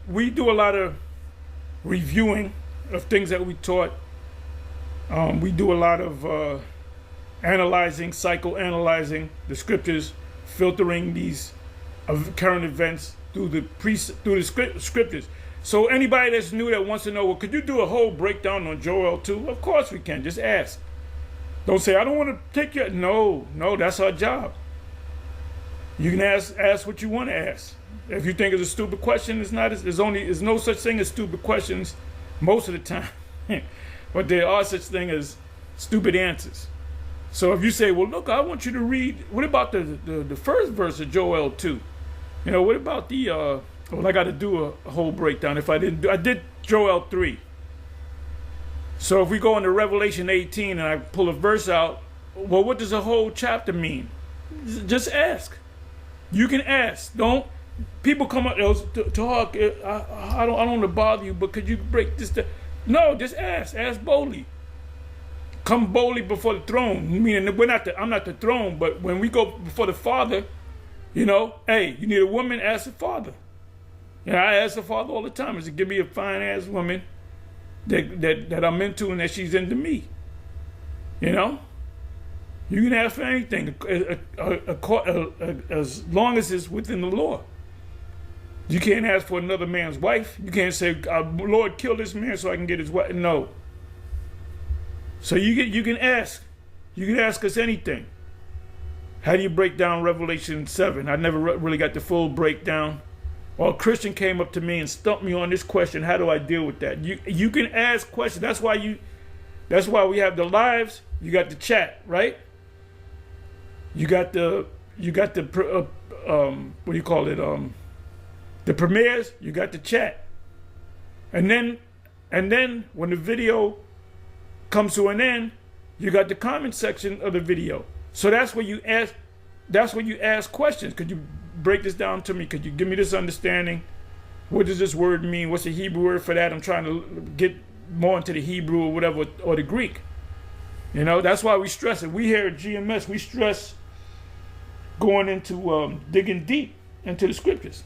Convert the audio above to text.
we do a lot of reviewing of things that we taught. We do a lot of analyzing, psychoanalyzing the scriptures, filtering these current events through the scriptures. So anybody that's new that wants to know, well, could you do a whole breakdown on Joel 2? Of course we can. Just ask. Don't say, I don't want to take your... No, that's our job. You can ask what you want to ask. If you think it's a stupid question, there's no such thing as stupid questions most of the time. But there are such thing as stupid answers. So if you say, well, look, I want you to read, what about the first verse of Joel 2? You know, what about the... well, I got to do a whole breakdown. If I did Joel 3. So if we go into Revelation 18 and I pull a verse out, well, what does a whole chapter mean? Just ask. You can ask. Don't. People come up, Tahar, I don't want to bother you, but could you break this down? No, just ask. Ask boldly. Come boldly before the throne. Meaning I'm not the throne, but when we go before the Father, you know, hey, you need a woman, ask the Father. Yeah, I ask the Father all the time, is to give me a fine ass woman that I'm into and that she's into me. You know? You can ask for anything as long as it's within the law. You can't ask for another man's wife. You can't say, Lord, kill this man so I can get his wife. No. So you can ask. You can ask us anything. How do you break down Revelation 7? I never really got the full breakdown. Or a Christian came up to me and stumped me on this question. How do I deal with that? You can ask questions. That's why we have the lives. You got the chat, right? You got the what do you call it? The premieres. You got the chat, and then when the video comes to an end, you got the comment section of the video. So that's where you ask. That's where you ask questions. Could you break this down to me? Could you give me this understanding? What does this word mean? What's the Hebrew word for that? I'm trying to get more into the Hebrew or whatever, or the Greek. You know, that's why we stress it. We here at GMS, we stress going into digging deep into the scriptures.